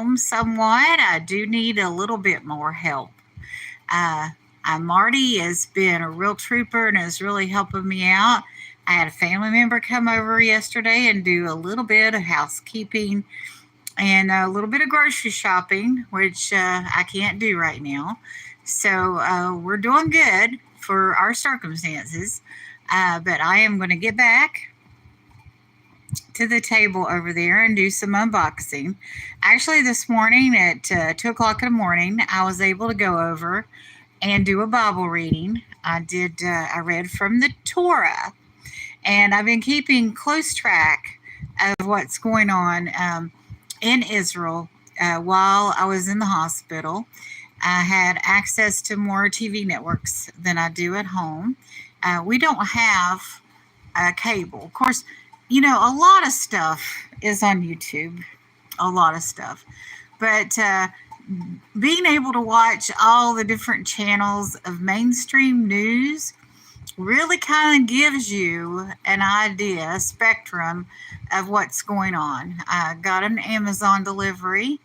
home somewhat. I do need a little bit more help. Uh, Marty has been a real trooper and is really helping me out. I had a family member come over yesterday and do a little bit of housekeeping and a little bit of grocery shopping, which I can't do right now. So we're doing good for our circumstances. But I am going to get back to the table over there and do some unboxing. Actually, this morning at 2 o'clock in the morning, I was able to go over and do a Bible reading. I read from the Torah, and I've been keeping close track of what's going on in Israel while I was in the hospital. I had access to more TV networks than I do at home. We don't have cable. Of course, you know, a lot of stuff is on YouTube, a lot of stuff. But being able to watch all the different channels of mainstream news really kind of gives you an idea, a spectrum of what's going on. I got an Amazon delivery,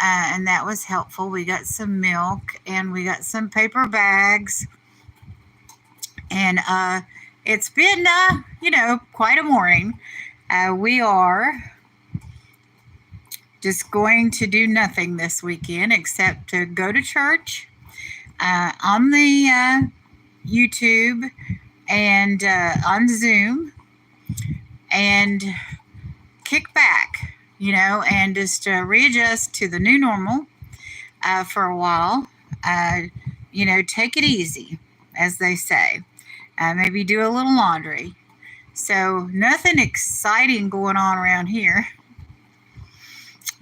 and that was helpful. We got some milk and we got some paper bags. And it's been, quite a morning. We are just going to do nothing this weekend except to go to church on the YouTube and on Zoom and kick back, and just readjust to the new normal for a while. Take it easy, as they say. Maybe do a little laundry. So nothing exciting going on around here.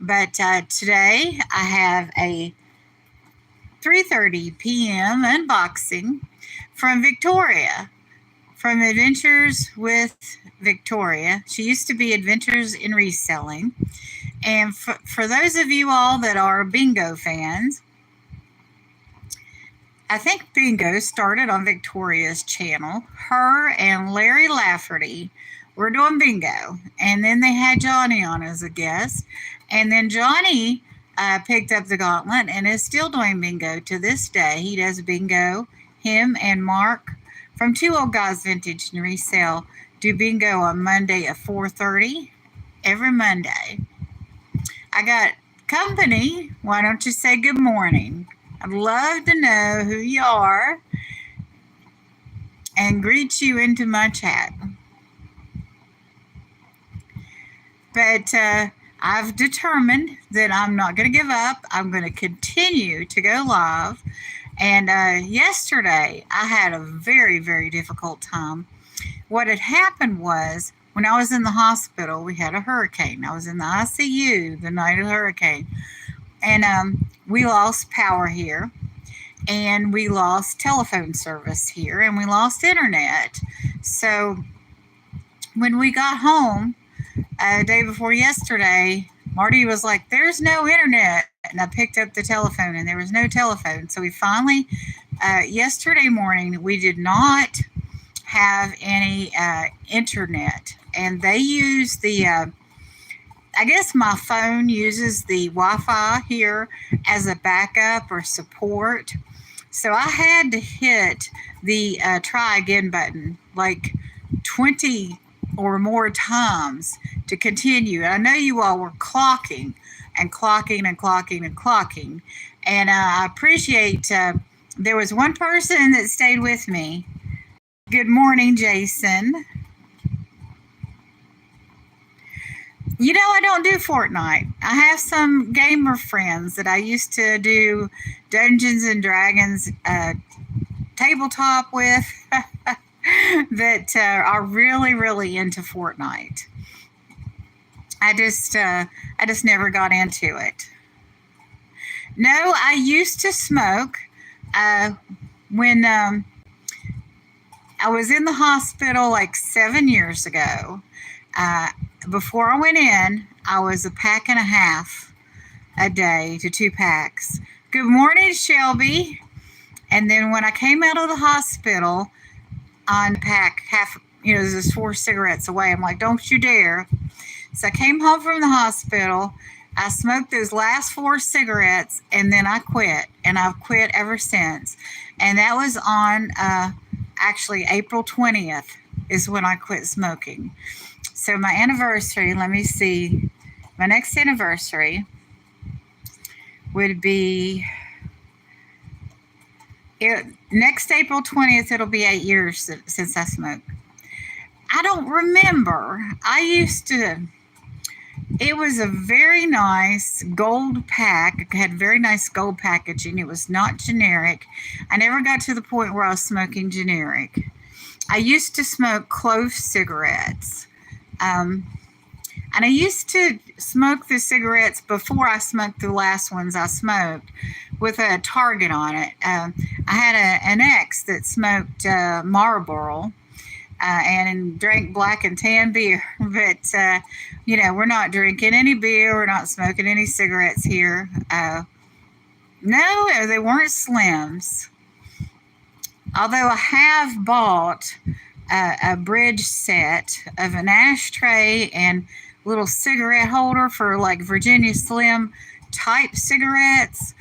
But today I have a 3:30 p.m. unboxing from Victoria, from Adventures with Victoria. She used to be Adventures in Reselling. And for those of you all that are bingo fans, I think bingo started on Victoria's channel. Her and Larry Lafferty were doing bingo. And then they had Johnny on as a guest. And then Johnny picked up the gauntlet and is still doing bingo to this day. He does bingo. Him and Mark from Two Old Guys Vintage and Resale do bingo on Monday at 4:30 every Monday. I got company. Why don't you say good morning? I'd love to know who you are and greet you into my chat. But I've determined that I'm not going to give up. I'm going to continue to go live. And yesterday, I had a very, very difficult time. What had happened was, when I was in the hospital, we had a hurricane. I was in the ICU the night of the hurricane. And we lost power here. And we lost telephone service here. And we lost internet. So when we got home, the day before yesterday, Marty was like, there's no internet. And I picked up the telephone and there was no telephone. So we finally, yesterday morning, we did not have any internet. And they use the, I guess my phone uses the Wi-Fi here as a backup or support. So I had to hit the try again button like 20 or more times to continue. I know you all were clocking and clocking and clocking and clocking. And I appreciate there was one person that stayed with me. Good morning, Jason. I don't do Fortnite. I have some gamer friends that I used to do Dungeons and Dragons tabletop with that are really, really into Fortnite. I just never got into it. No, I used to smoke when I was in the hospital like 7 years ago. Before I went in, I was a pack and a half a day to 2 packs. Good morning, Shelby. And then when I came out of the hospital, on pack half, there's 4 cigarettes away. I'm like, don't you dare. So I came home from the hospital I smoked those last 4 cigarettes and then I quit, and I've quit ever since. And that was on actually April 20th is when I quit smoking. So my anniversary, let me see, my next anniversary would be next April 20th. It'll be 8 years since I smoked. I don't remember. I used to, it was a very nice gold pack. It had very nice gold packaging. It was not generic. I never got to the point where I was smoking generic. I used to smoke clove cigarettes. And I used to smoke the cigarettes before I smoked the last ones I smoked with a target on it. I had an ex that smoked Marlboro and drank black and tan beer. But, we're not drinking any beer. We're not smoking any cigarettes here. No, they weren't Slims. Although I have bought a bridge set of an ashtray and little cigarette holder for like Virginia Slim type cigarettes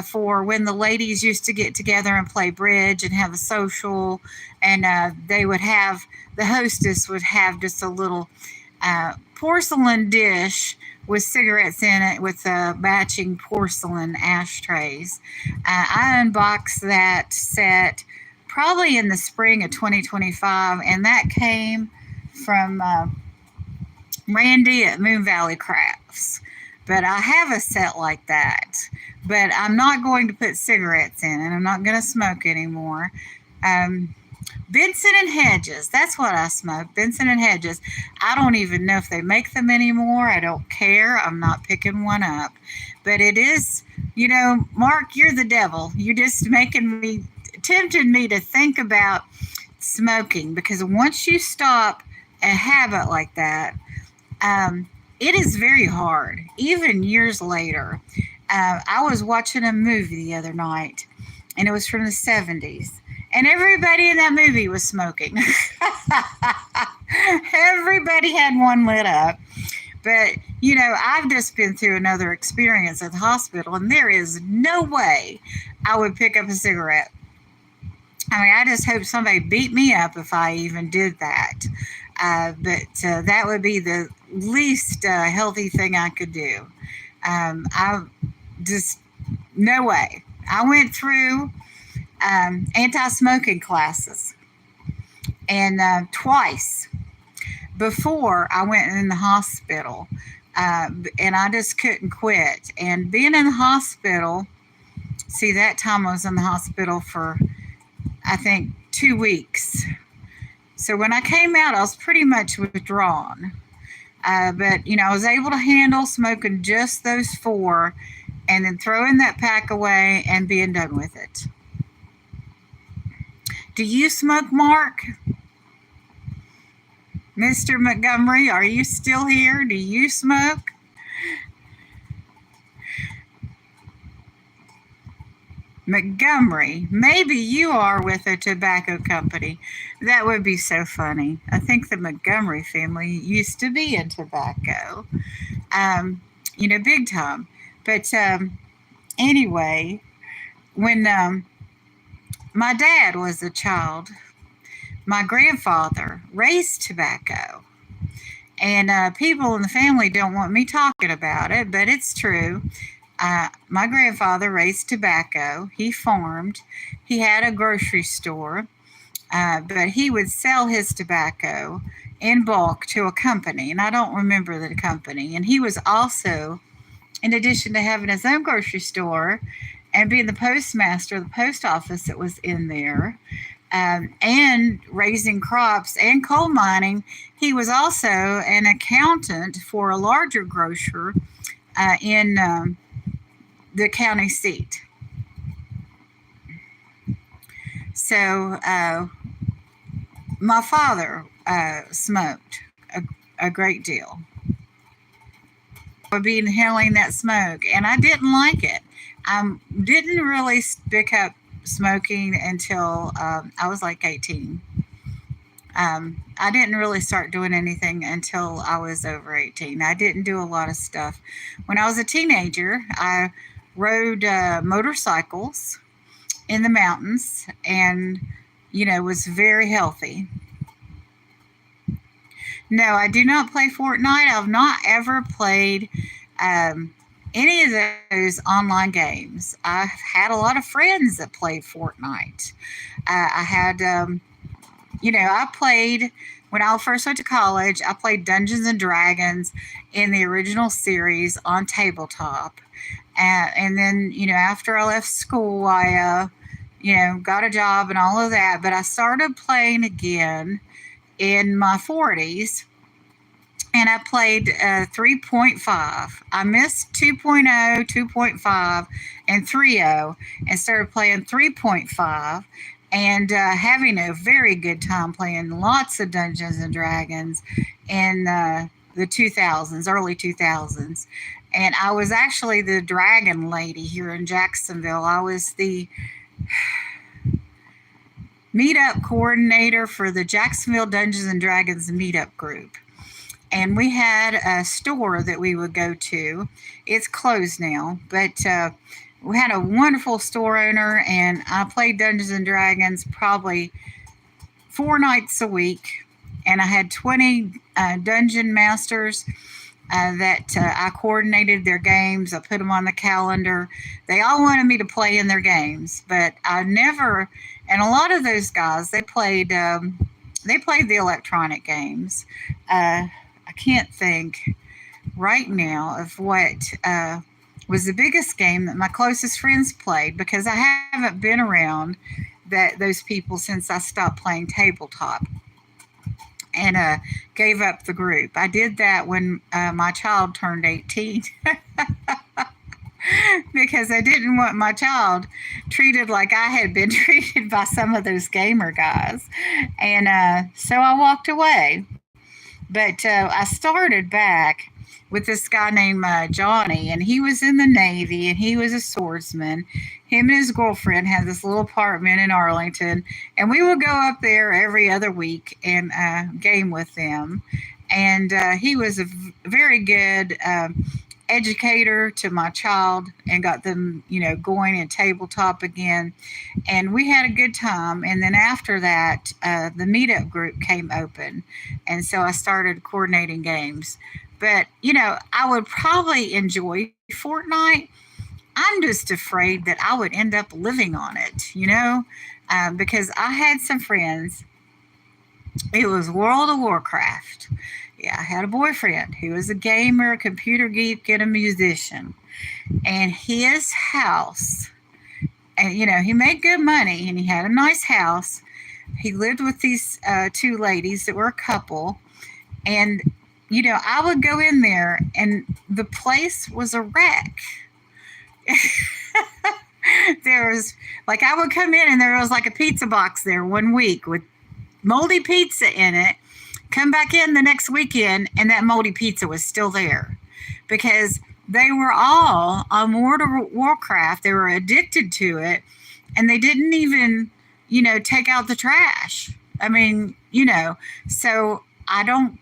for when the ladies used to get together and play bridge and have a social, and they would have, the hostess would have just a little porcelain dish with cigarettes in it with matching porcelain ashtrays. I unboxed that set probably in the spring of 2025, and that came from Randy at Moon Valley Crafts. But I have a set like that. But I'm not going to put cigarettes in it. I'm not going to smoke anymore. Benson and Hedges, that's what I smoke. Benson and Hedges. I don't even know if they make them anymore. I don't care. I'm not picking one up. But it is, Mark, you're the devil. You're just tempting me to think about smoking, because once you stop a habit like that, it is very hard, even years later. I was watching a movie the other night, and it was from the 70s, and everybody in that movie was smoking. Everybody had one lit up. But, I've just been through another experience at the hospital, and there is no way I would pick up a cigarette. I mean, I just hope somebody beat me up if I even did that. But that would be the least healthy thing I could do. No way. I went through anti-smoking classes, and twice before I went in the hospital, and I just couldn't quit. And being in the hospital, that time I was in the hospital for, I think, 2 weeks. So when I came out, I was pretty much withdrawn. But, I was able to handle smoking just those 4 and then throwing that pack away and being done with it. Do you smoke, Mark? Mr. Montgomery, are you still here? Do you smoke? Montgomery, maybe you are with a tobacco company. That would be so funny. I think the Montgomery family used to be in tobacco, big time. But anyway, when my dad was a child, my grandfather raised tobacco. And people in the family don't want me talking about it, but it's true. My grandfather raised tobacco. He farmed. He had a grocery store, but he would sell his tobacco in bulk to a company, and I don't remember the company. And he was also, in addition to having his own grocery store and being the postmaster of the post office that was in there, and raising crops and coal mining, he was also an accountant for a larger grocer in the county seat. So my father smoked a great deal. I would be inhaling that smoke, and I didn't like it. I didn't really pick up smoking until I was like 18. I didn't really start doing anything until I was over 18. I didn't do a lot of stuff. When I was a teenager, I rode motorcycles in the mountains and, was very healthy. No, I do not play Fortnite. I've not ever played um, any of those online games. I've had a lot of friends that played Fortnite. I had, I played when I first went to college. I played Dungeons and Dragons in the original series on tabletop, and then after I left school, I got a job and all of that. But I started playing again in my 40s, and I played 3.5. I missed 2.0, 2.5, and 3.0, and started playing 3.5, and having a very good time playing lots of Dungeons and Dragons in the 2000s, early 2000s. And I was actually the dragon lady here in Jacksonville. I was the meetup coordinator for the Jacksonville Dungeons and Dragons meetup group. And we had a store that we would go to. It's closed now, but we had a wonderful store owner, and I played Dungeons and Dragons probably 4 nights a week. And I had 20 dungeon masters that I coordinated their games. I put them on the calendar. They all wanted me to play in their games, but I never. And a lot of those guys, they played the electronic games. I can't think right now of what was the biggest game that my closest friends played, because I haven't been around those people since I stopped playing tabletop and gave up the group. I did that when my child turned 18. Because I didn't want my child treated like I had been treated by some of those gamer guys. And so I walked away. But I started back with this guy named Johnny, and he was in the Navy, and he was a swordsman. Him and his girlfriend had this little apartment in Arlington, and we would go up there every other week and game with them. And he was a very good educator to my child, and got them, going in tabletop again. And we had a good time. And then after that, the meetup group came open. And so I started coordinating games. But, I would probably enjoy Fortnite. I'm just afraid that I would end up living on it, because I had some friends. It was World of Warcraft. Yeah, I had a boyfriend who was a gamer, a computer geek, and a musician. And his house, and he made good money, and he had a nice house. He lived with these two ladies that were a couple. And, I would go in there, and the place was a wreck. There was, like, I would come in, and there was like a pizza box there one week with moldy pizza in it. Come back in the next weekend, and that moldy pizza was still there, because they were all on World of Warcraft. They were addicted to it, and they didn't even, take out the trash. I mean, so I don't.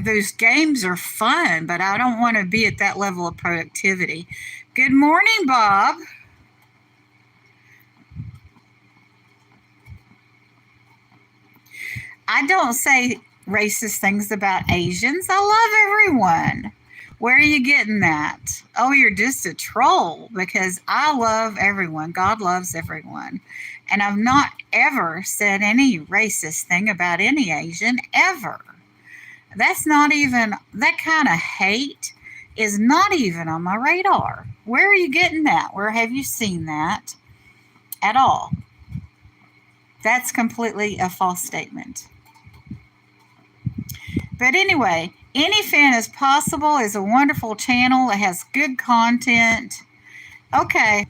Those games are fun, but I don't want to be at that level of productivity. Good morning, Bob. I don't say racist things about Asians. I love everyone. Where are you getting that? Oh, you're just a troll, because I love everyone. God loves everyone. And I've not ever said any racist thing about any Asian, ever. That's not even, that kind of hate is not even on my radar. Where are you getting that? Where have you seen that at all? That's completely a false statement. But anyway, Any Fan is Possible is a wonderful channel. It has good content. Okay.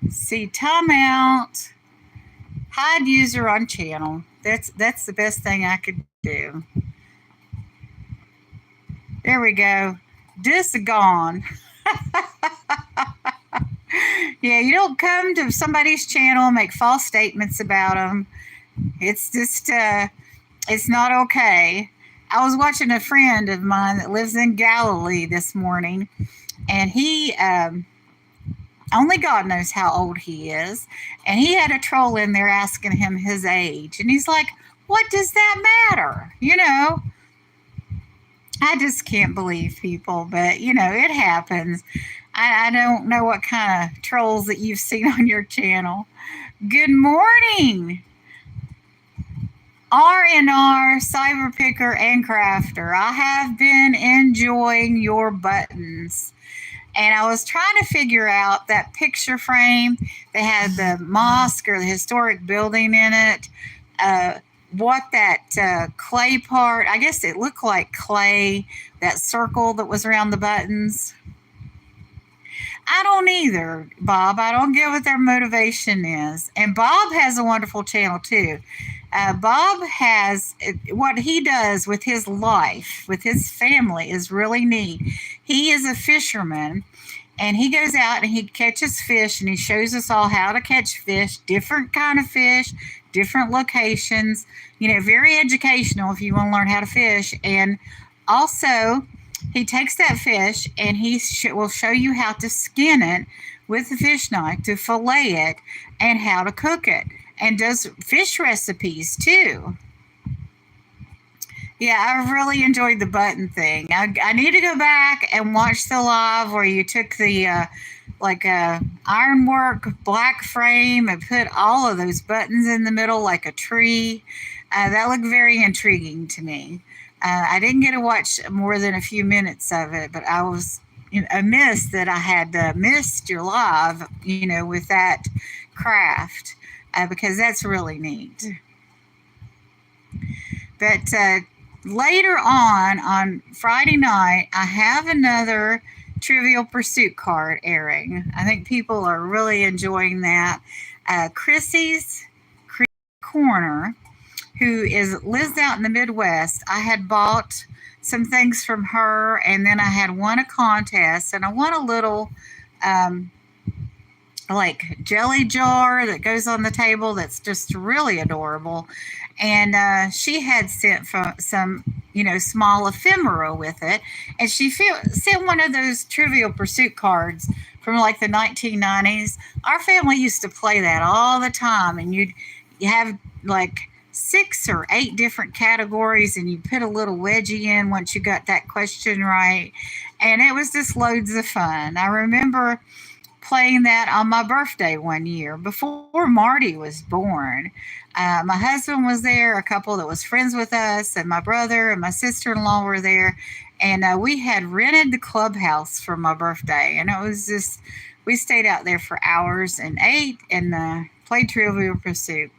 See, timeout. Hide user on channel. That's the best thing I could do. There we go. This gone. Yeah, you don't come to somebody's channel and make false statements about them. It's just, it's not okay. I was watching a friend of mine that lives in Galilee this morning, and he, only God knows how old he is, and he had a troll in there asking him his age. And he's like, what does that matter? I just can't believe people, but it happens. I don't know what kind of trolls that you've seen on your channel. Good morning, R&R, Cyber Picker, and Crafter. I have been enjoying your buttons. And I was trying to figure out that picture frame. They had the mosque or the historic building in it. What that clay part, I guess it looked like clay, that circle that was around the buttons. I don't either, Bob. I don't get what their motivation is. And Bob has a wonderful channel too. Bob has what he does with his life, with his family, is really neat. He is a fisherman, and he goes out and he catches fish, and he shows us all how to catch fish, different kind of fish, different locations. Very educational if you want to learn how to fish. And also, he takes that fish and he will show you how to skin it with a fish knife, to fillet it, and how to cook it, and does fish recipes too. Yeah, I really enjoyed the button thing. I need to go back and watch the live where you took the ironwork black frame and put all of those buttons in the middle like a tree. That looked very intriguing to me. I didn't get to watch more than a few minutes of it, but I was amiss that I had missed your live, with that craft, because that's really neat. But later on Friday night, I have another Trivial Pursuit card airing. I think people are really enjoying that. Chrissy's Corner, who lives out in the Midwest, I had bought some things from her, and then I had won a contest, and I won a little like jelly jar that goes on the table that's just really adorable. And she had sent some small ephemera with it, and she sent one of those Trivial Pursuit cards from like the 1990s. Our family used to play that all the time, and you have like 6 or 8 different categories, and you put a little wedgie in once you got that question right, and it was just loads of fun. I remember playing that on my birthday one year before Marty was born. My husband was there, a couple that was friends with us, and my brother and my sister-in-law were there, and we had rented the clubhouse for my birthday, and it was just, we stayed out there for hours and ate and played Trivial Pursuit.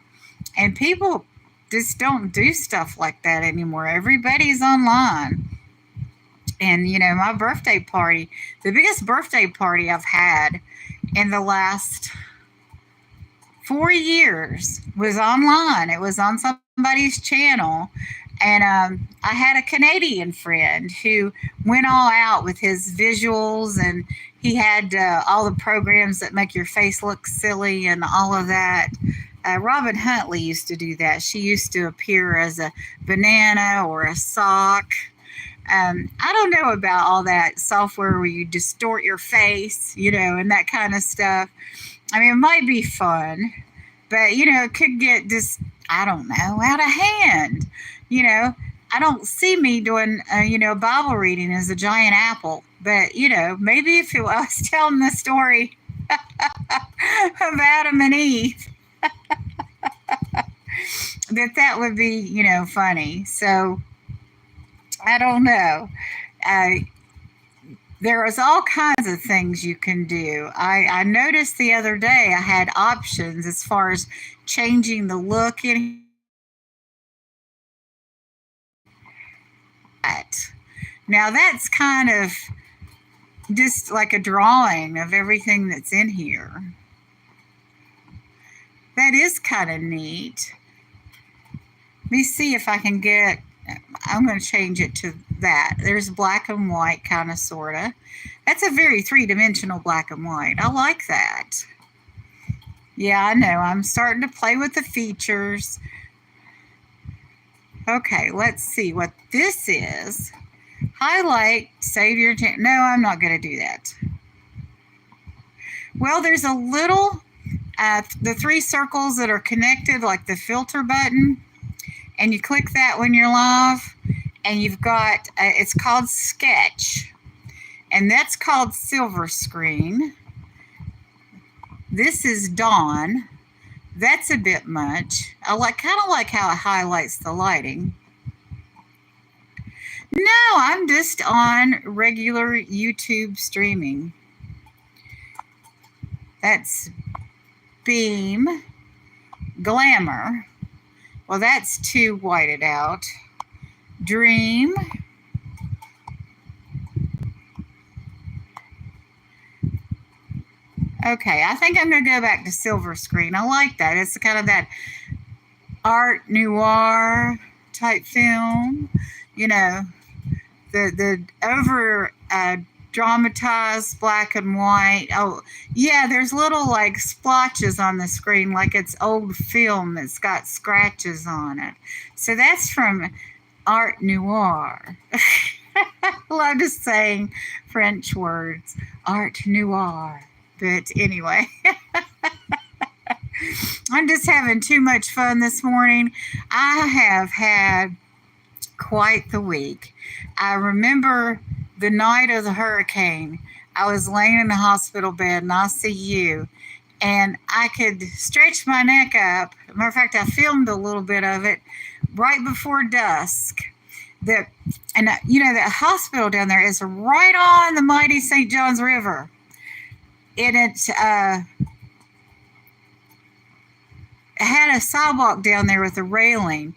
And people just don't do stuff like that anymore. Everybody's online. And my birthday party, the biggest birthday party I've had in the last 4 years, was online. It was on somebody's channel. And I had a Canadian friend who went all out with his visuals, and he had all the programs that make your face look silly and all of that. Robin Huntley used to do that. She used to appear as a banana or a sock. I don't know about all that software where you distort your face, and that kind of stuff. I mean, it might be fun, but, it could get just, I don't know, out of hand. I don't see me doing, Bible reading as a giant apple, but, maybe if I was telling the story of Adam and Eve, that would be, funny. So, I don't know. There is all kinds of things you can do. I noticed the other day I had options as far as changing the look in that. Now that's kind of just like a drawing of everything that's in here. That is kind of neat. Let me see if I can get, I'm going to change it to that. There's black and white, kind of, sort of. That's a very three-dimensional black and white. I like that. Yeah, I know. I'm starting to play with the features. Okay, let's see what this is. Highlight, save your channel. No, I'm not going to do that. Well, there's a little, the three circles that are connected, like the filter button, and you click that when you're live, and you've got, it's called Sketch, and that's called Silver Screen. This is Dawn. That's a bit much. I kind of like how it highlights the lighting. No, I'm just on regular YouTube streaming. That's Beam, Glamour. Well, that's too whited out. Dream. Okay, I think I'm going to go back to Silver Screen. I like that. It's kind of that art noir type film. You know, the over dramatized black and white. Oh, yeah, there's little like splotches on the screen like it's old film that's got scratches on it. So that's from art noir. I love just saying French words. Art noir. But anyway, I'm just having too much fun this morning. I have had quite the week. I remember the night of the hurricane. I was laying in the hospital bed in ICU, and I could stretch my neck up. Matter of fact, I filmed a little bit of it right before dusk. That hospital down there is right on the mighty St. Johns River. And it had a sidewalk down there with a railing.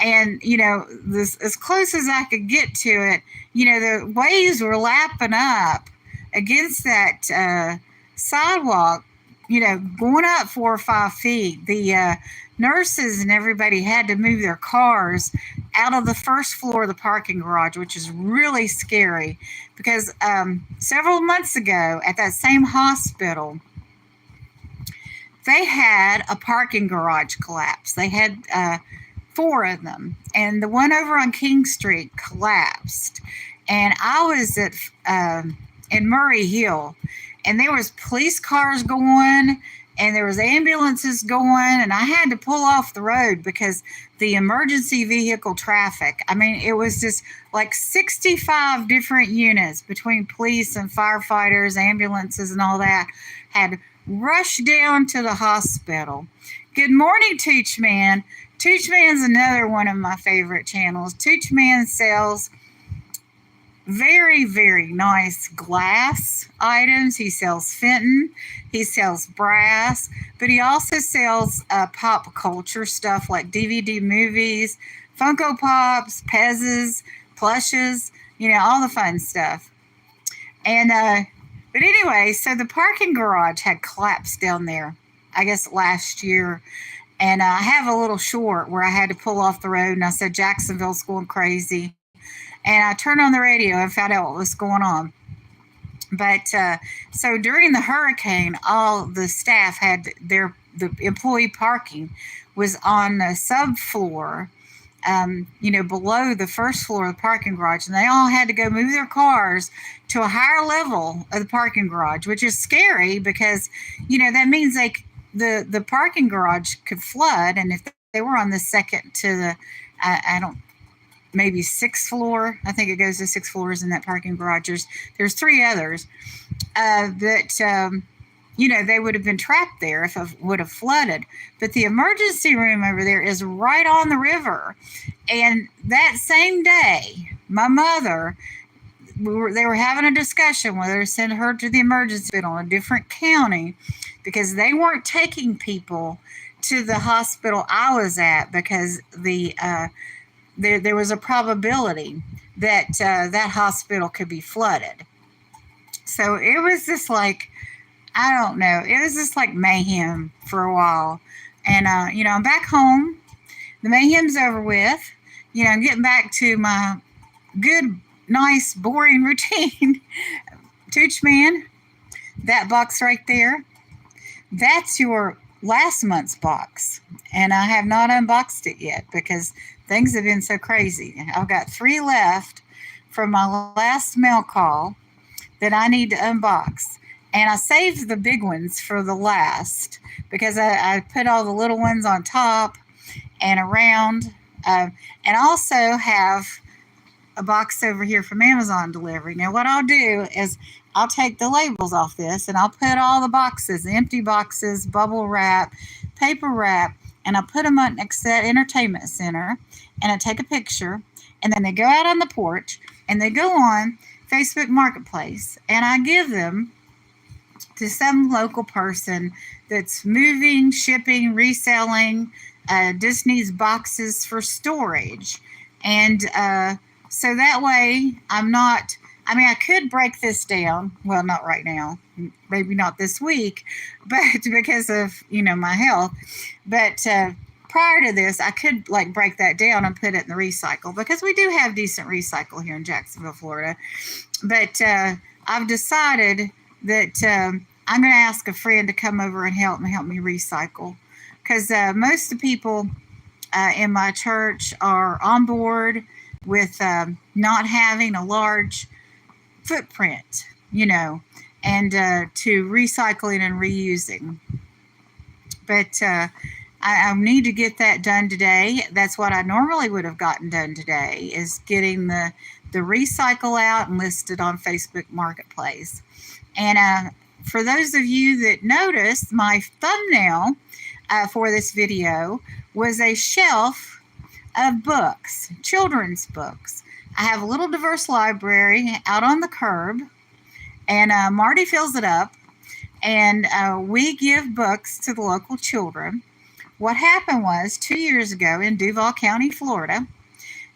And, as close as I could get to it, the waves were lapping up against that sidewalk, going up 4 or 5 feet. The nurses and everybody had to move their cars out of the first floor of the parking garage, which is really scary because several months ago at that same hospital, they had a parking garage collapse. They had 4 of them, and the one over on King Street collapsed. And I was at in Murray Hill, and there was police cars going, and there was ambulances going, and I had to pull off the road because the emergency vehicle traffic, I mean, it was just like 65 different units between police and firefighters, ambulances, and all that had rushed down to the hospital. Good morning, Tooch Man. Tooch Man's another one of my favorite channels. Tooch Man sells very, very nice glass items. He sells Fenton. He sells brass. But he also sells pop culture stuff like DVD movies, Funko Pops, Pezzes, plushes, all the fun stuff. And, but anyway, so the parking garage had collapsed down there, I guess last year. And I have a little short where I had to pull off the road, and I said, Jacksonville's going crazy. And I turned on the radio and found out what was going on. But so during the hurricane, all the staff had the employee parking was on the subfloor, below the first floor of the parking garage. And they all had to go move their cars to a higher level of the parking garage, which is scary because, that means the parking garage could flood. And if they were on the second to the, maybe 6th floor. I think it goes to 6 floors in that parking garage. There's 3 others that, they would have been trapped there if it would have flooded. But the emergency room over there is right on the river. And that same day, my mother, they were having a discussion whether to send her to the emergency hospital in a different county because they weren't taking people to the hospital I was at because there was a probability that that hospital could be flooded. So it was just like, I don't know, it was just like mayhem for a while. And, I'm back home. The mayhem's over with. I'm getting back to my good, nice, boring routine. Tooch Man, that box right there, that's your last month's box. And I have not unboxed it yet because things have been so crazy. I've got 3 left from my last mail call that I need to unbox. And I saved the big ones for the last because I put all the little ones on top and around. And also have a box over here from Amazon delivery. Now, what I'll do is I'll take the labels off this and I'll put all the boxes, the empty boxes, bubble wrap, paper wrap, and I'll put them up next to that entertainment center. And I take a picture, and then they go out on the porch and they go on Facebook Marketplace, and I give them to some local person that's moving, shipping, reselling Disney's boxes for storage. And so that way I could break this down. Well, not right now, maybe not this week, but because of, my health. But prior to this, I could break that down and put it in the recycle because we do have decent recycle here in Jacksonville, Florida. But I've decided that I'm going to ask a friend to come over and help me recycle because most of the people in my church are on board with not having a large footprint, and to recycling and reusing. But I need to get that done today. That's what I normally would have gotten done today, is getting the recycle out and listed on Facebook Marketplace. And for those of you that noticed, my thumbnail for this video was a shelf of books, children's books. I have a little diverse library out on the curb, and Marty fills it up, and we give books to the local children. What happened was 2 years ago in Duval County, Florida,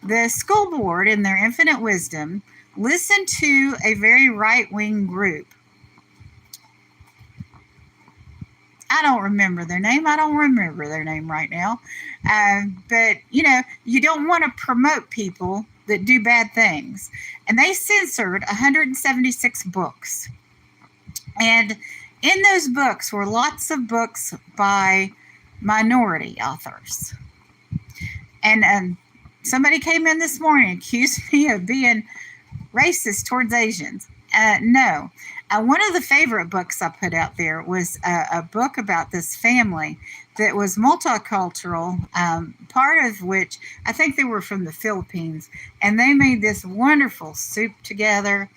the school board, in their infinite wisdom, listened to a very right-wing group. I don't remember their name. I don't remember their name right now. But, you don't want to promote people that do bad things. And they censored 176 books. And in those books were lots of books by minority authors. And somebody came in this morning and accused me of being racist towards Asians. No. One of the favorite books I put out there was a book about this family that was multicultural, part of which I think they were from the Philippines, and they made this wonderful soup together,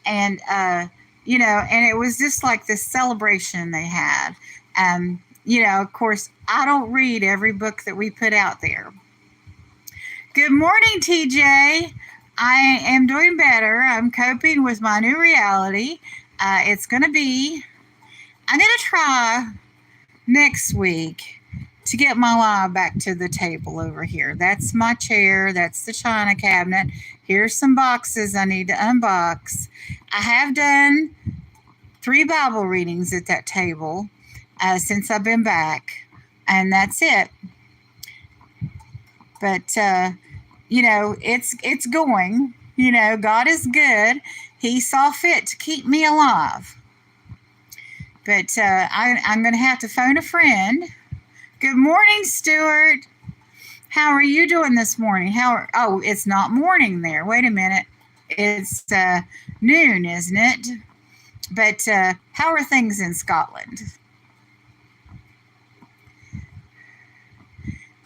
and and it was just like this celebration they had. Of course, I don't read every book that we put out there. Good morning, TJ. I am doing better. I'm coping with my new reality. I'm going to try next week to get my live back to the table over here. That's my chair. That's the china cabinet. Here's some boxes I need to unbox. I have done 3 Bible readings at that table since I've been back, and that's it. But, it's going. God is good. He saw fit to keep me alive. But I'm going to have to phone a friend. Good morning, Stuart. How are you doing this morning? It's not morning there. Wait a minute. It's noon, isn't it? But how are things in Scotland?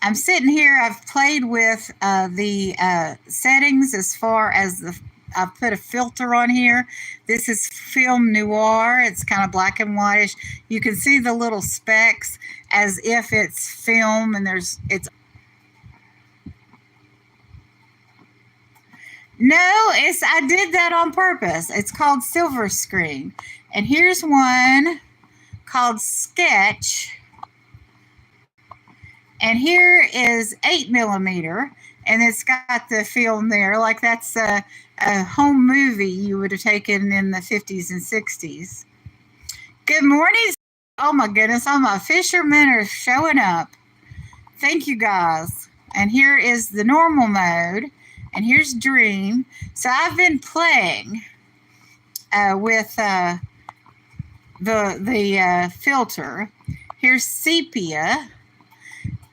I'm sitting here. I've played with the settings as far as I've put a filter on here. This is film noir. It's kind of black and whitish. You can see the little specks as if it's film, and I did that on purpose. It's called silver screen. And here's one called Sketch. And here is 8mm, and it's got the film there, like that's a home movie you would have taken in the 50s and 60s. Good morning. Oh my goodness, all my fishermen are showing up. Thank you guys. And here is the normal mode, and here's Dream. So I've been playing with the filter. Here's sepia.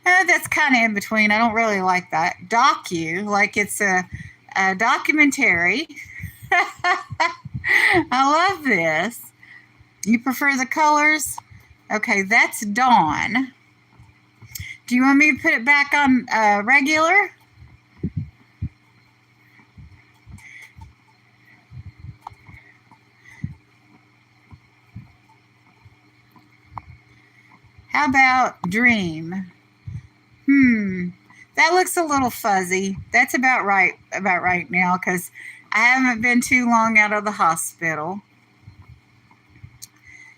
That's kind of in between. I don't really like that. Docu, like it's a documentary. I love this. You prefer the colors? Okay, that's dawn. Do you want me to put it back on regular? How about dream? That looks a little fuzzy. That's about right now because I haven't been too long out of the hospital.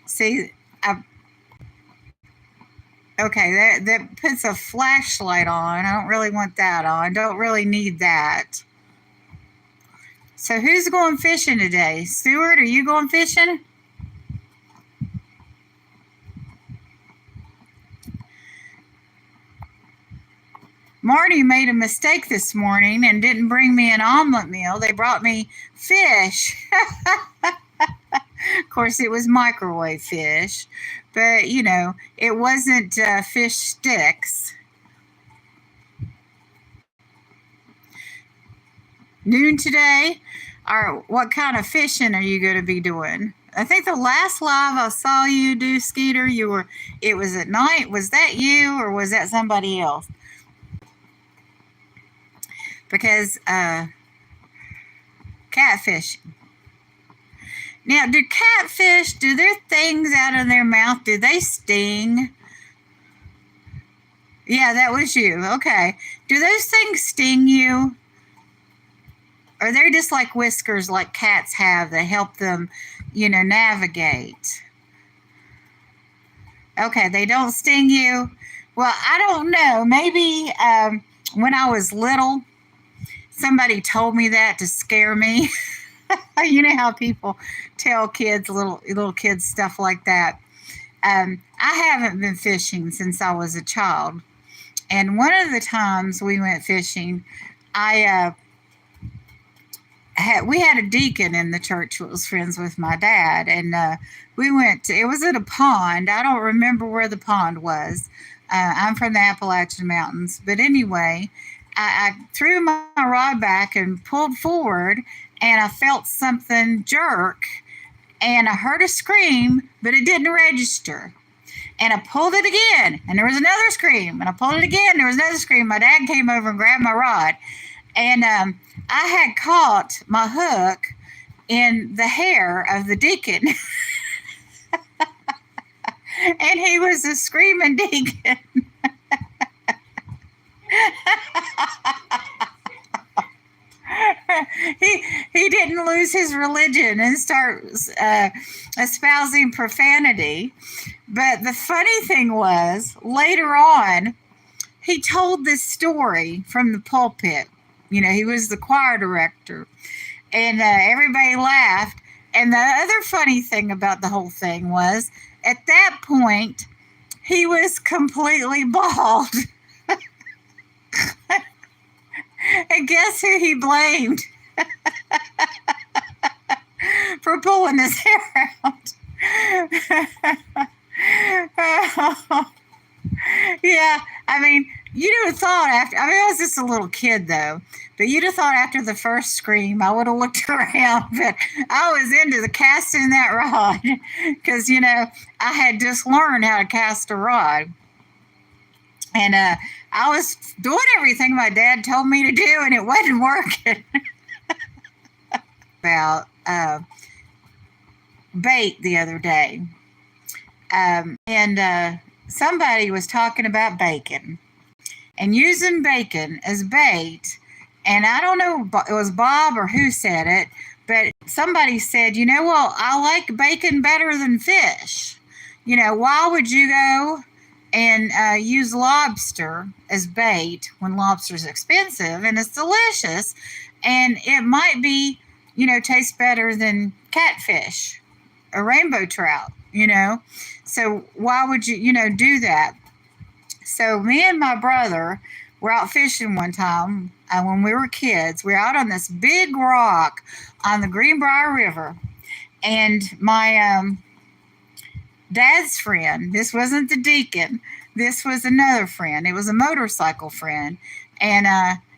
See, okay, that puts a flashlight on. I don't really want that on. Don't really need that. So who's going fishing today? Stuart, are you going fishing? Marty made a mistake this morning and didn't bring me an omelet meal. They brought me fish. Of course, it was microwave fish, but it wasn't fish sticks. Noon today? What kind of fishing are you going to be doing? I think the last live I saw you do, Skeeter, it was at night. Was that you or was that somebody else? Because catfish. Now, do catfish, do their things out of their mouth, do they sting? Yeah, that was you. Okay. Do those things sting you? Or they're just like whiskers like cats have that help them, navigate? Okay, they don't sting you? Well, I don't know. Maybe when I was little, somebody told me that to scare me. You know how people tell kids, little kids, stuff like that. I haven't been fishing since I was a child. And one of the times we went fishing, we had a deacon in the church who was friends with my dad. And we went it was at a pond. I don't remember where the pond was. I'm from the Appalachian Mountains. But anyway, I threw my rod back and pulled forward, and I felt something jerk, and I heard a scream, but it didn't register. And I pulled it again, and there was another scream, and I pulled it again, there was another scream. My dad came over and grabbed my rod, and I had caught my hook in the hair of the deacon. And he was a screaming deacon. He didn't lose his religion and start espousing profanity. But the funny thing was, later on, he told this story from the pulpit. He was the choir director, and everybody laughed. And the other funny thing about the whole thing was, at that point, he was completely bald. And guess who he blamed for pulling his hair out? Yeah, I mean, you'd have thought I was just a little kid though, but you'd have thought after the first scream, I would have looked around, but I was into the casting that rod because, I had just learned how to cast a rod. And I was doing everything my dad told me to do, and it wasn't working. About bait the other day. And somebody was talking about bacon and using bacon as bait. And I don't know, it was Bob or who said it, but somebody said, well, I like bacon better than fish. Why would you go and use lobster as bait when lobster's expensive and it's delicious, and it might be, taste better than catfish or rainbow trout, So why would you, do that? So me and my brother were out fishing one time when we were kids. We were out on this big rock on the Greenbrier River, And my dad's friend, this wasn't the deacon, this was another friend. It was a motorcycle friend. And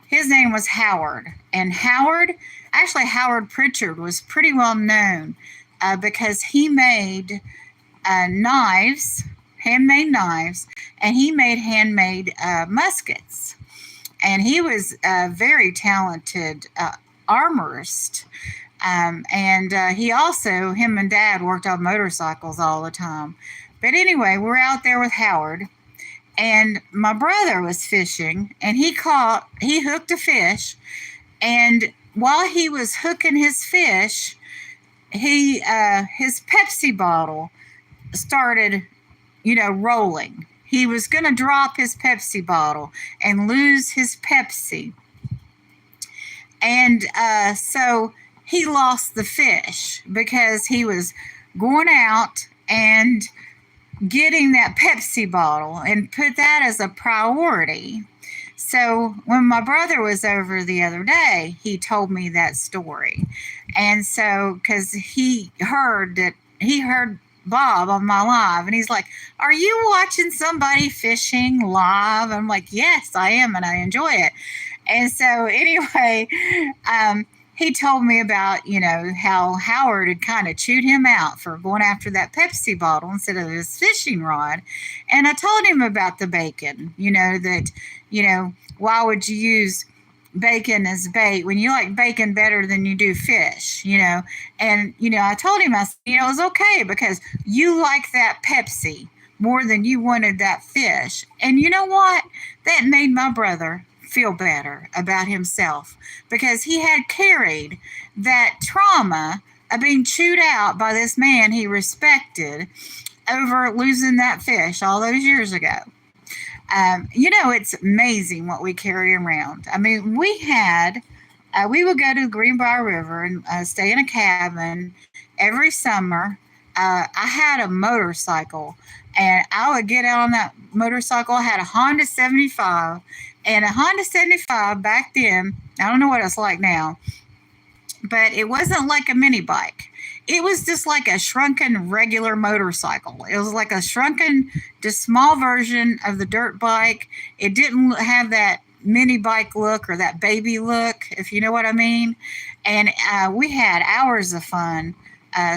his name was Howard. And Howard Pritchard was pretty well known because he made knives, handmade knives, and he made handmade muskets. And he was a very talented armorist. And him and Dad worked on motorcycles all the time. But anyway, we're out there with Howard, and my brother was fishing, and he hooked a fish, and while he was hooking his fish, his Pepsi bottle started, rolling. He was going to drop his Pepsi bottle and lose his Pepsi. And so he lost the fish because he was going out and getting that Pepsi bottle and put that as a priority. So when my brother was over the other day, he told me that story. And so, because he heard Bob on my live, and he's like, "Are you watching somebody fishing live?" I'm like, "Yes, I am, and I enjoy it." And so anyway, he told me about, how Howard had kind of chewed him out for going after that Pepsi bottle instead of his fishing rod. And I told him about the bacon, why would you use bacon as bait when you like bacon better than you do fish, And, I told him, I said, it was okay because you like that Pepsi more than you wanted that fish. And you know what? That made my brother feel better about himself because he had carried that trauma of being chewed out by this man he respected over losing that fish all those years ago. It's amazing what we carry around. I mean, we would go to the Greenbrier River and stay in a cabin every summer. I had a motorcycle, and I would get out on that motorcycle. I had a Honda 75, and a Honda 75 back then, I don't know what it's like now, but it wasn't like a mini bike. It was just like a shrunken regular motorcycle. It was like a shrunken, just small version of the dirt bike. It didn't have that mini bike look or that baby look, if you know what I mean. And we had hours of fun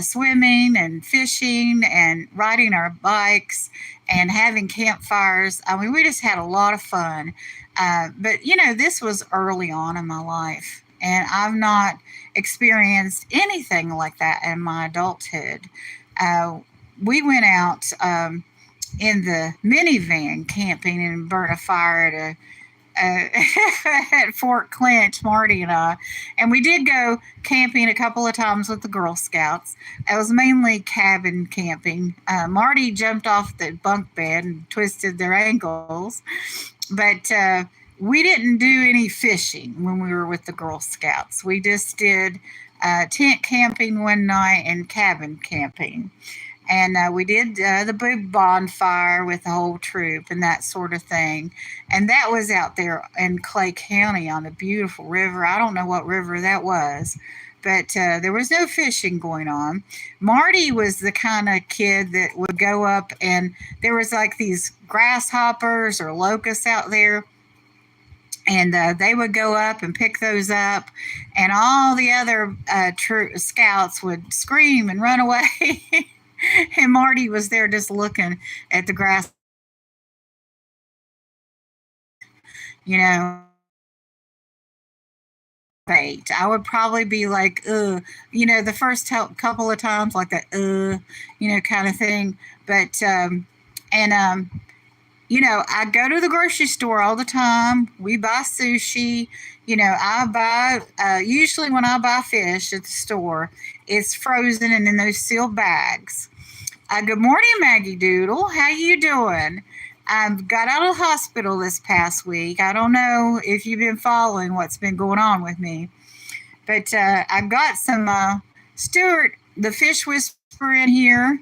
swimming and fishing and riding our bikes and having campfires. I mean, we just had a lot of fun. But this was early on in my life, and I've not experienced anything like that in my adulthood. We went out in the minivan camping and burnt a fire at Fort Clinch, Marty and I. And we did go camping a couple of times with the Girl Scouts. It was mainly cabin camping. Marty jumped off the bunk bed and twisted their ankles. But we didn't do any fishing when we were with the Girl Scouts. We just did tent camping one night and cabin camping. And we did the big bonfire with the whole troop and that sort of thing. And that was out there in Clay County on a beautiful river. I don't know what river that was, but there was no fishing going on. Marty was the kind of kid that would go up, and there was like these grasshoppers or locusts out there. And they would go up and pick those up, and all the other scouts would scream and run away. And Marty was there just looking at the grass, bait. I would probably be like, the first couple of times, like that, kind of thing. But, I go to the grocery store all the time. We buy sushi. I buy, usually when I buy fish at the store, it's frozen and in those sealed bags. Good morning, Maggie Doodle. How you doing? I got out of the hospital this past week. I don't know if you've been following what's been going on with me, but I've got some Stuart, the fish whisperer, in here,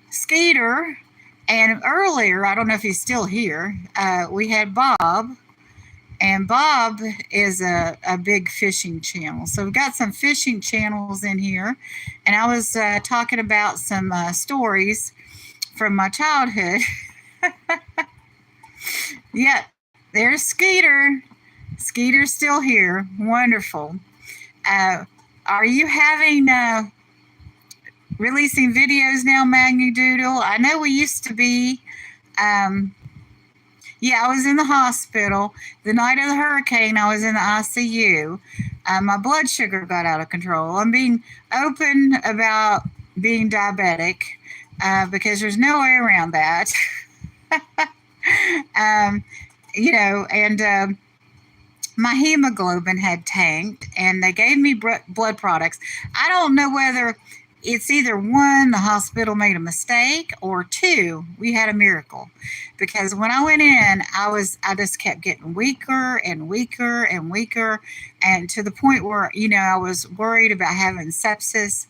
Skeeter, and earlier, I don't know if he's still here, we had Bob, And Bob is a big fishing channel. So we've got some fishing channels in here. And I was talking about some stories from my childhood. Yep, there's Skeeter. Skeeter's still here. Wonderful. Uh, are you having releasing videos now, Magni Doodle? I know we used to be. Yeah, I was in the hospital. The night of the hurricane, I was in the ICU. My blood sugar got out of control. I'm being open about being diabetic because there's no way around that. um, and my hemoglobin had tanked, and they gave me blood products. I don't know whether it's either one, the hospital made a mistake, or two, we had a miracle. Because when I went in, I just kept getting weaker and weaker and weaker, and to the point where I was worried about having sepsis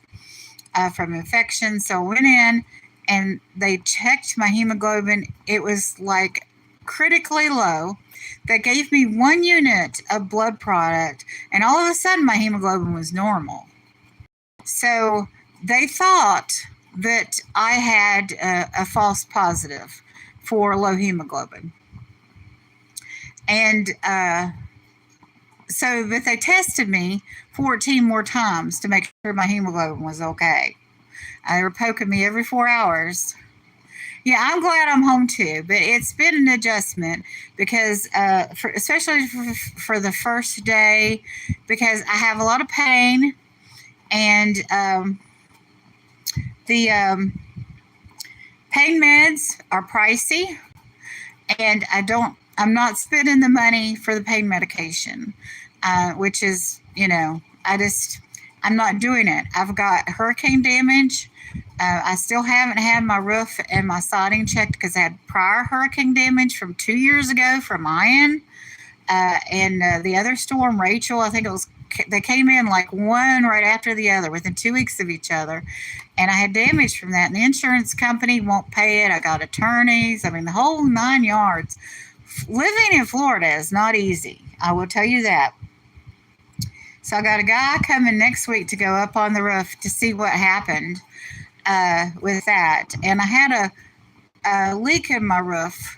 from infection. So I went in, and they checked my hemoglobin. It was like critically low. They gave me 1 unit of blood product, and all of a sudden my hemoglobin was normal. So they thought that I had a false positive for low hemoglobin. And but they tested me 14 more times to make sure my hemoglobin was okay. They were poking me every 4 hours. Yeah, I'm glad I'm home too, but it's been an adjustment because, especially for the first day, because I have a lot of pain, and the pain meds are pricey, and I'm not spending the money for the pain medication, which is, I'm not doing it. I've got hurricane damage. I still haven't had my roof and my siding checked because I had prior hurricane damage from 2 years ago from Ian. And the other storm, Rachel, I think they came in like one right after the other within 2 weeks of each other. And I had damage from that. And the insurance company won't pay it. I got attorneys. I mean, the whole 9 yards. Living in Florida is not easy. I will tell you that. So I got a guy coming next week to go up on the roof to see what happened with that. And I had a leak in my roof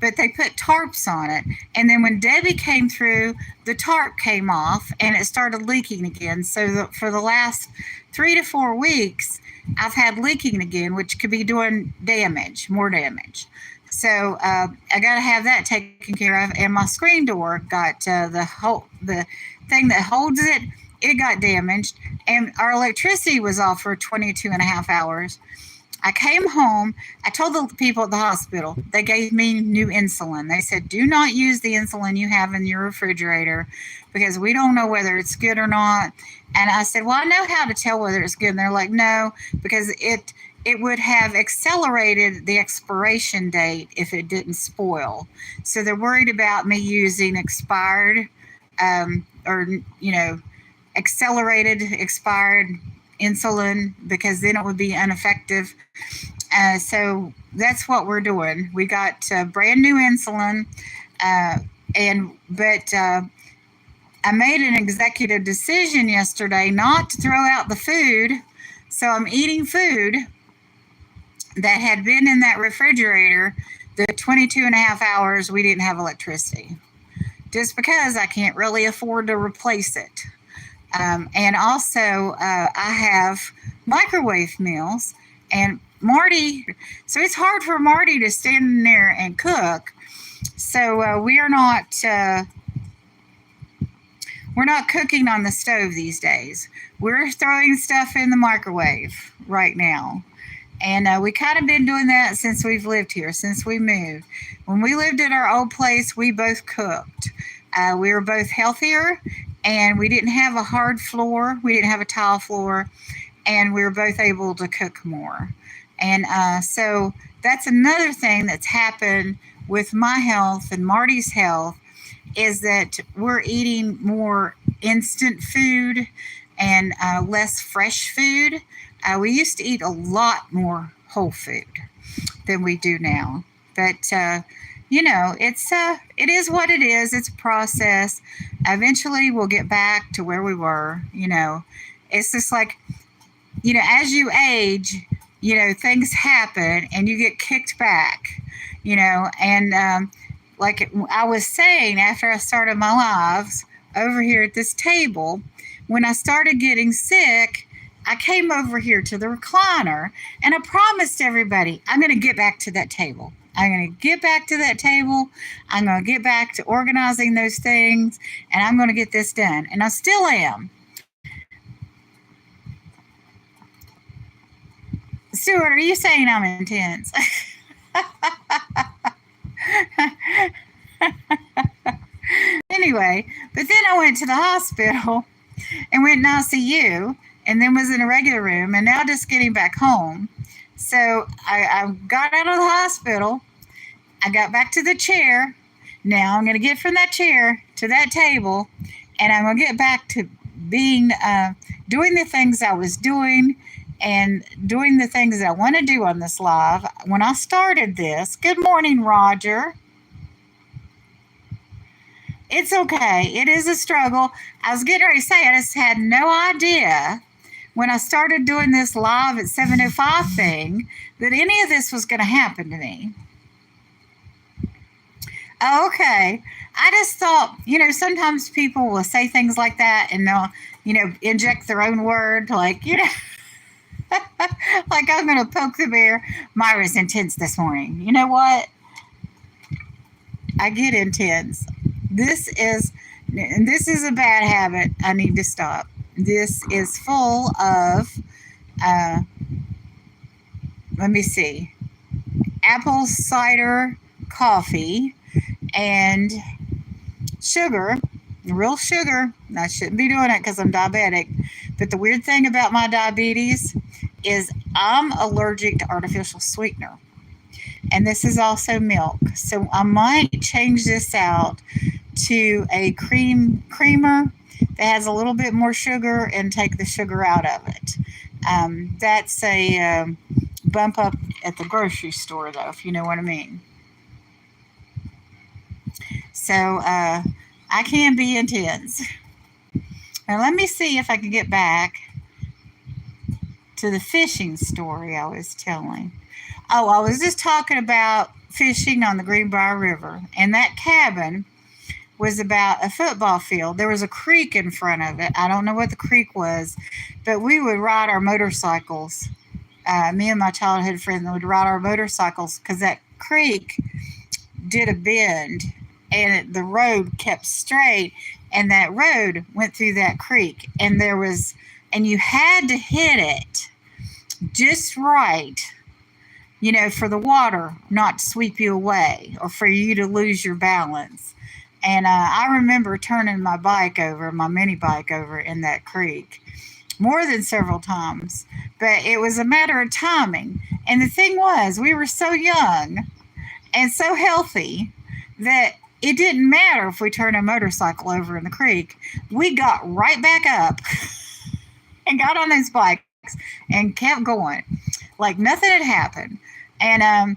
but they put tarps on it. And then when Debbie came through, the tarp came off and it started leaking again. So for the last 3 to 4 weeks, I've had leaking again, which could be doing more damage. So I got to have that taken care of. And my screen door got the thing that holds it got damaged. And our electricity was off for 22 and a half hours. I came home. I told the people at the hospital, they gave me new insulin. They said, do not use the insulin you have in your refrigerator because we don't know whether it's good or not. And I said, well, I know how to tell whether it's good. And they're like, no, because it would have accelerated the expiration date if it didn't spoil. So they're worried about me using expired expired insulin because then it would be ineffective. So that's what we're doing. We got brand new insulin, but I made an executive decision yesterday not to throw out the food. So I'm eating food that had been in that refrigerator the 22 and a half hours we didn't have electricity, just because I can't really afford to replace it. And also, I have microwave meals, and Marty, so it's hard for Marty to stand in there and cook. So we're not cooking on the stove these days. We're throwing stuff in the microwave right now. And we kind of been doing that since we've lived here, since we moved. When we lived at our old place, we both cooked. We were both healthier, and we didn't have a hard floor. We didn't have a tile floor, and we were both able to cook more. And so that's another thing that's happened with my health and Marty's health is that we're eating more instant food and less fresh food. We used to eat a lot more whole food than we do now. But it is what it is. It's a process. Eventually we'll get back to where we were. It's just like, as you age, things happen and you get kicked back, and like I was saying, after I started my lives over here at this table, when I started getting sick, I came over here to the recliner and I promised everybody I'm going to get back to that table. I'm going to get back to that table. I'm going to get back to organizing those things and I'm going to get this done. And I still am. Stuart, are you saying I'm intense? Anyway, but then I went to the hospital and went in ICU and then was in a regular room and now just getting back home. So I got out of the hospital. I got back to the chair. Now I'm going to get from that chair to that table and I'm going to get back to being, doing the things I was doing and doing the things that I want to do on this live. When I started this, good morning, Roger. It's okay. It is a struggle. I was getting ready to say, I just had no idea when I started doing this live at 7:05 thing that any of this was going to happen to me. Okay. I just thought, sometimes people will say things like that and they'll, inject their own word, like, like I'm going to poke the bear. Myra's intense this morning. You know what? I get intense. This is a bad habit. I need to stop. This is full of, let me see, apple cider coffee and sugar, real sugar. I shouldn't be doing it because I'm diabetic. But the weird thing about my diabetes is I'm allergic to artificial sweetener. And this is also milk. So I might change this out to a creamer that has a little bit more sugar and take the sugar out of it. That's a bump up at the grocery store, though, if you know what I mean. So I can be intense. Now let me see if I can get back to the fishing story I was telling. Oh, I was just talking about fishing on the Greenbrier River, and that cabin was about a football field. There was a creek in front of it. I don't know what the creek was, but we would ride our motorcycles. Me and my childhood friend would ride our motorcycles because that creek did a bend and the road kept straight, and that road went through that creek, and you had to hit it just right, for the water not to sweep you away or for you to lose your balance. And I remember turning my mini bike over in that creek more than several times, but it was a matter of timing. And the thing was, we were so young and so healthy that it didn't matter if we turned a motorcycle over in the creek. We got right back up and got on those bikes and kept going like nothing had happened. And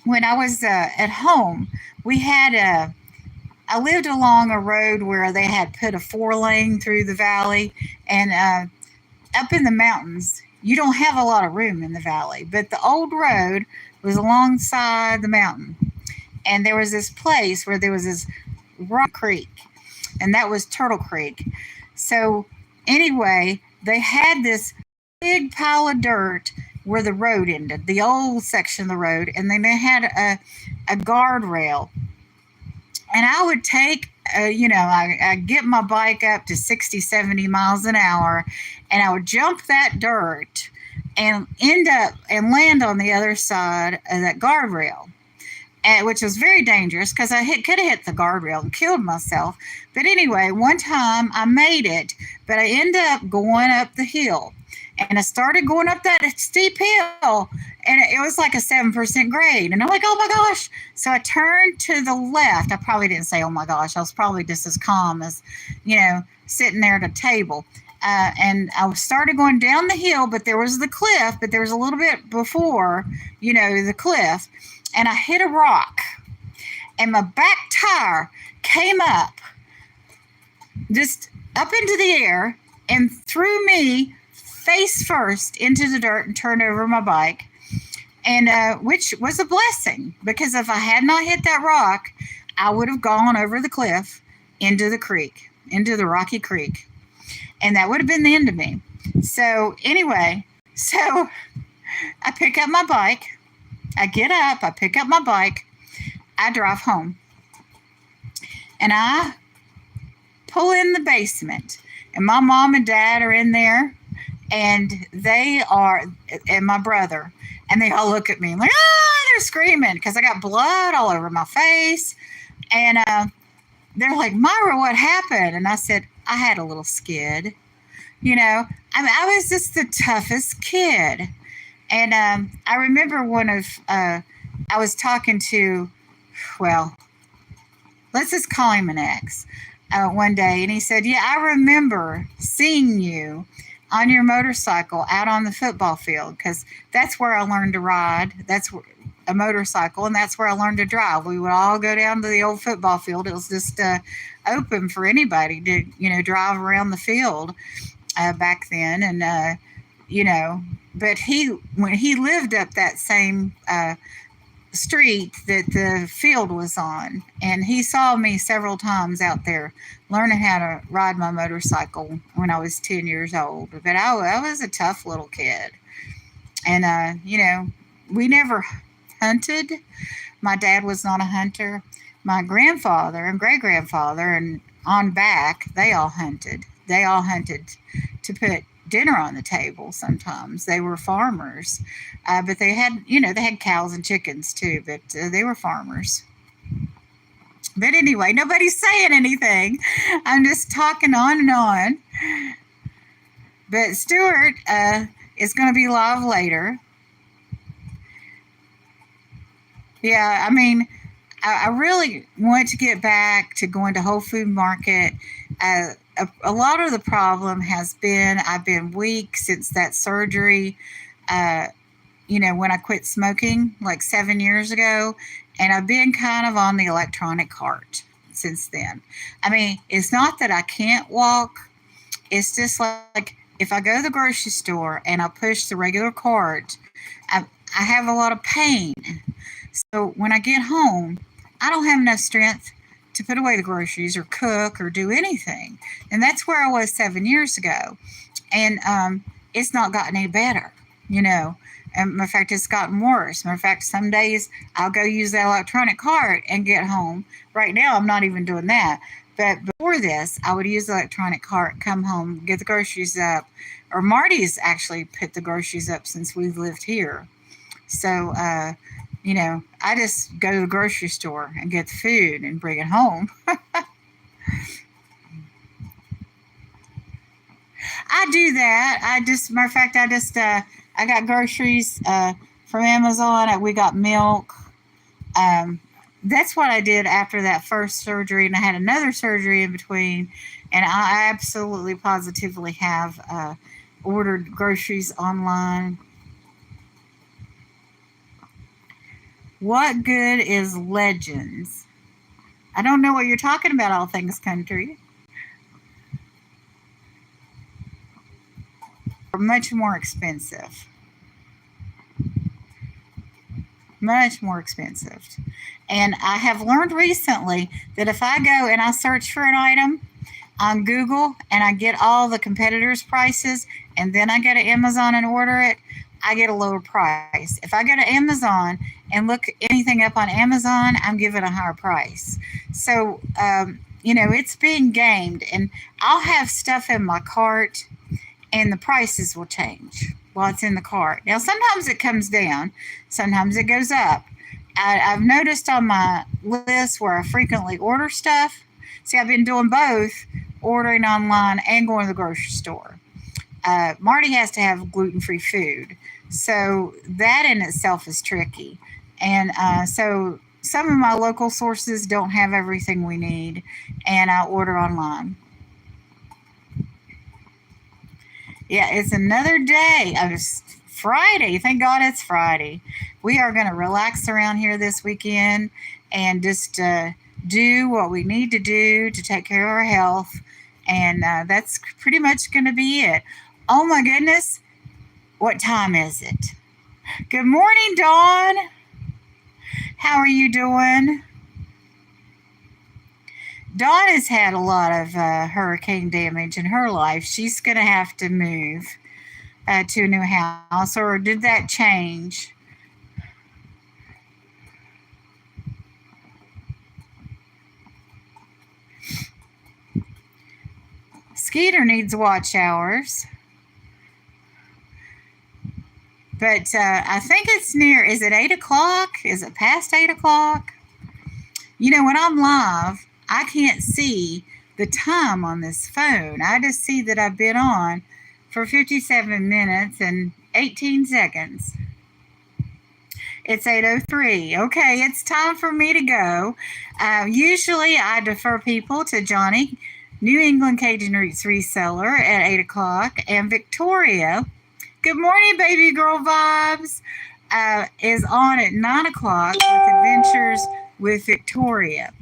when I was at home, we had I lived along a road where they had put a 4-lane through the valley, and up in the mountains, you don't have a lot of room in the valley, but the old road was alongside the mountain. And there was this place where there was this rock creek, and that was Turtle Creek. So anyway, they had this big pile of dirt where the road ended, the old section of the road, and then they had a guardrail. And I would take, I'd get my bike up to 60, 70 miles an hour, and I would jump that dirt and end up and land on the other side of that guardrail. Which was very dangerous because I could have hit the guardrail and killed myself. But anyway, one time I made it, but I ended up going up the hill. And I started going up that steep hill, and it was like a 7% grade. And I'm like, oh my gosh. So I turned to the left. I probably didn't say, oh my gosh. I was probably just as calm as, sitting there at a table. And I started going down the hill, but there was the cliff, but there was a little bit before, the cliff. And I hit a rock, and my back tire came up, just up into the air, and threw me face first into the dirt and turned over my bike. And which was a blessing, because if I had not hit that rock, I would have gone over the cliff into the creek, into the rocky creek. And that would have been the end of me. So anyway, so I pick up my bike. I get up, I pick up my bike, I drive home. And I pull in the basement. And my mom and dad are in there. And and my brother. And they all look at me like, they're screaming because I got blood all over my face. And they're like, Myra, what happened? And I said, I had a little skid. I was just the toughest kid. And I remember I was talking to, well, let's just call him an ex, one day. And he said, yeah, I remember seeing you on your motorcycle out on the football field, because that's where I learned to ride. That's a motorcycle, and that's where I learned to drive. We would all go down to the old football field. It was just open for anybody to, drive around the field back then. And, but when he lived up that same street that the field was on, and he saw me several times out there learning how to ride my motorcycle when I was 10 years old. But I was a tough little kid. And, we never hunted. My dad was not a hunter. My grandfather and great-grandfather and on back, they all hunted. They all hunted to put dinner on the table sometimes. They were farmers. But they had cows and chickens too, but they were farmers. But anyway, nobody's saying anything. I'm just talking on and on. But Stuart is going to be live later. Yeah, I mean, I really want to get back to going to Whole Food Market. A lot of the problem has been I've been weak since that surgery. When I quit smoking like 7 years ago, and I've been kind of on the electronic cart since then. I mean, it's not that I can't walk. It's just like if I go to the grocery store and I push the regular cart, I have a lot of pain. So when I get home, I don't have enough strength to put away the groceries or cook or do anything. And that's where I was 7 years ago. And it's not gotten any better, And matter of fact, it's gotten worse. Matter of fact, some days I'll go use the electronic cart and get home. Right now, I'm not even doing that. But before this, I would use the electronic cart, come home, get the groceries up. Or Marty's actually put the groceries up since we've lived here. So, I just go to the grocery store and get the food and bring it home. I do that. Matter of fact, I got groceries from Amazon. We got milk. That's what I did after that first surgery, and I had another surgery in between. And I absolutely positively have ordered groceries online. What good is Legends? I don't know what you're talking about, All Things Country. Much more expensive. Much more expensive. And I have learned recently that if I go and I search for an item on Google and I get all the competitors' prices and then I go to Amazon and order it, I get a lower price. If I go to Amazon and look anything up on Amazon, I'm given a higher price. So, it's being gamed. And I'll have stuff in my cart and the prices will change while it's in the cart. Now, sometimes it comes down. Sometimes it goes up. I've noticed on my list where I frequently order stuff. See, I've been doing both, ordering online and going to the grocery store. Marty has to have gluten-free food. So that in itself is tricky. And so some of my local sources don't have everything we need, and I order online. Yeah, it's another day. I was Friday. Thank God it's Friday. We are going to relax around here this weekend and just do what we need to do to take care of our health. And that's pretty much going to be it. Oh my goodness. What time is it? Good morning, Dawn. How are you doing? Dawn has had a lot of hurricane damage in her life. She's going to have to move to a new house, or did that change? Skeeter needs watch hours. But I think it's near, is it 8 o'clock? Is it past 8 o'clock? You know, when I'm live, I can't see the time on this phone. I just see that I've been on for 57 minutes and 18 seconds. It's 8:03. Okay, it's time for me to go. Usually I defer people to Johnny, New England Cajun Roots Reseller at 8 o'clock, and Victoria, good morning, baby girl vibes, is on at 9 o'clock with Adventures with Victoria.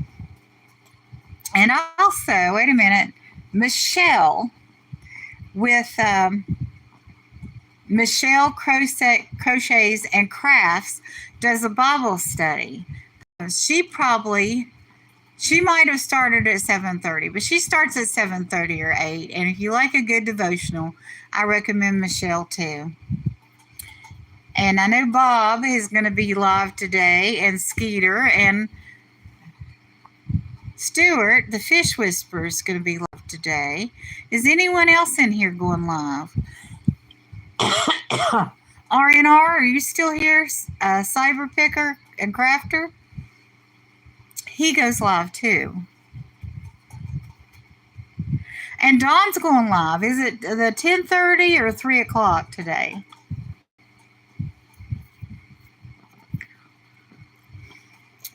And also, wait a minute, Michelle with Michelle Crochets and Crafts does a Bible study. She might have started at 7:30, but she starts at 7:30 or 8. And if you like a good devotional, I recommend Michelle too. And I know Bob is going to be live today, and Skeeter, and Stuart, the Fish Whisperer, is going to be live today. Is anyone else in here going live? RNR, are you still here? Cyber Picker and Crafter? He goes live too. And Dawn's going live. Is it the 10:30 or 3 o'clock today?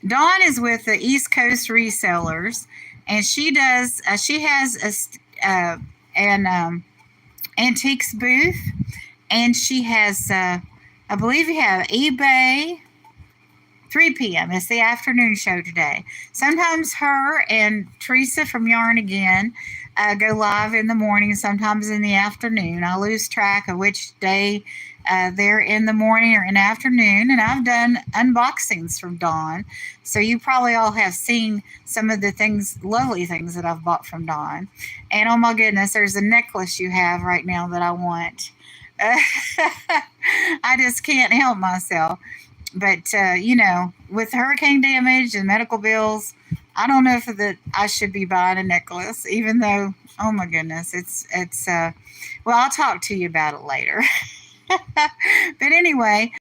Dawn is with the East Coast Resellers, and she does. She has an antiques booth, and she has. I believe you have eBay. 3 p.m. It's the afternoon show today. Sometimes her and Teresa from Yarn Again go live in the morning, sometimes in the afternoon. I lose track of which day they're in the morning or in the afternoon. And I've done unboxings from Dawn. So you probably all have seen some of the things, lovely things that I've bought from Dawn. And oh my goodness, there's a necklace you have right now that I want. I just can't help myself. But, you know, with hurricane damage and medical bills, I don't know if I should be buying a necklace, even though, oh my goodness, well, I'll talk to you about it later. But anyway,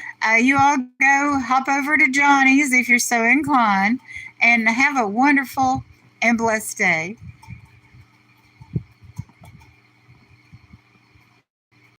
you all go hop over to Johnny's if you're so inclined, and have a wonderful and blessed day.